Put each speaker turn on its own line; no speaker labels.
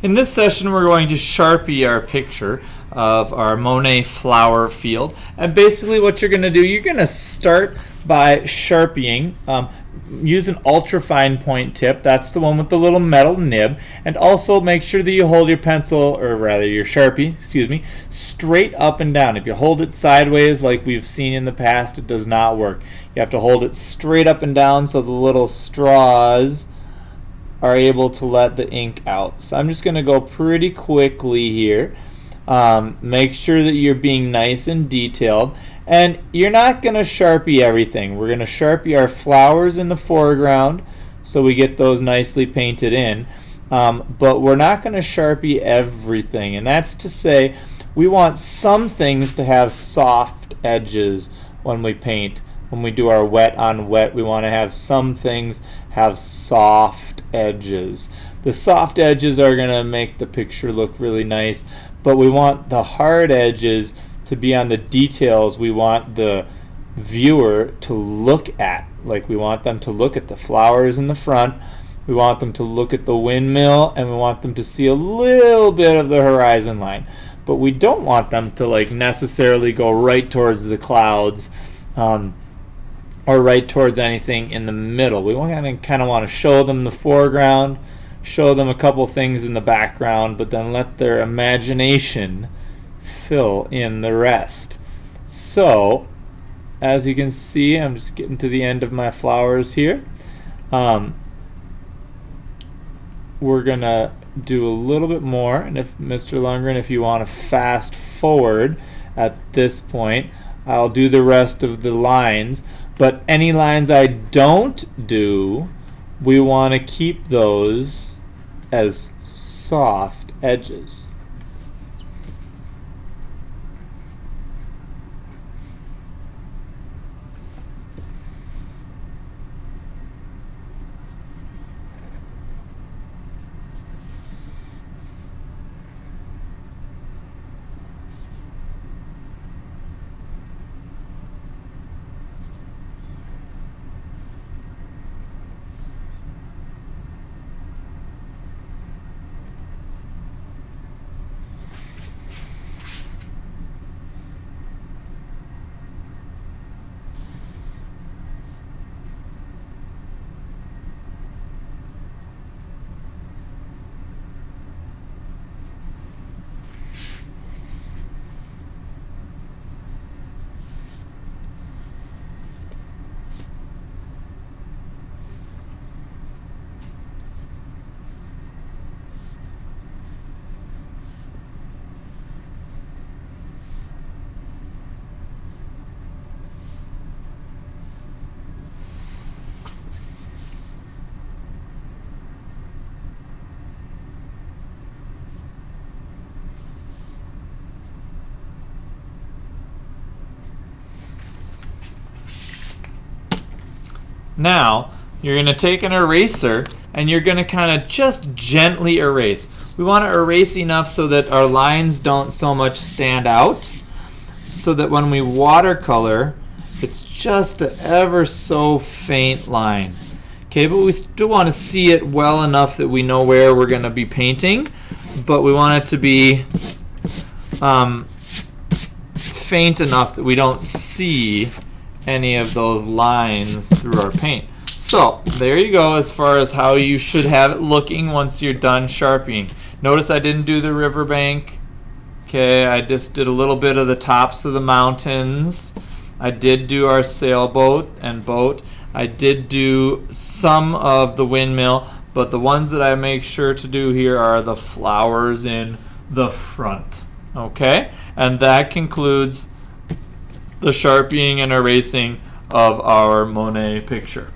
In this session, we're going to Sharpie our picture of our Monet flower field. And basically what you're going to do, you're going to start by Sharpieing. Use an ultrafine point tip. That's the one with the little metal nib. And also make sure that you hold your pencil, or rather your Sharpie, straight up and down. If you hold it sideways like we've seen in the past, it does not work. You have to hold it straight up and down so the little straws are able to let the ink out. So I'm just going to go pretty quickly here. Make sure that you're being nice and detailed. And you're not going to Sharpie everything. We're going to Sharpie our flowers in the foreground so we get those nicely painted in. But we're not going to Sharpie everything. And that's to say, we want some things to have soft edges when we paint. When we do our wet on wet, we want to have some things have soft edges. The soft edges are going to make the picture look really nice, but we want the hard edges to be on the details we want the viewer to look at. Like we want them to look at the flowers in the front, we want them to look at the windmill, and we want them to see a little bit of the horizon line. But we don't want them to like necessarily go right towards the clouds or right towards anything in the middle. We kind of want to show them the foreground, show them a couple things in the background, but then let their imagination fill in the rest. So, as you can see, I'm just getting to the end of my flowers here. We're gonna do a little bit more, and if Mr. Lundgren, if you want to fast forward at this point, I'll do the rest of the lines. But any lines I don't do, we want to keep those as soft edges. Now, you're going to take an eraser and you're going to kind of just gently erase. We want to erase enough so that our lines don't so much stand out, so that when we watercolor, it's just an ever so faint line. Okay, but we still want to see it well enough that we know where we're going to be painting, but we want it to be faint enough that we don't see any of those lines through our paint. So there you go as far as how you should have it looking once you're done Sharpieing. Notice I didn't do the riverbank. Okay, I just did a little bit of the tops of the mountains. I did do our sailboat and boat. I did do some of the windmill, but the ones that I make sure to do here are the flowers in the front. Okay, and that concludes the Sharpieing and erasing of our Monet picture.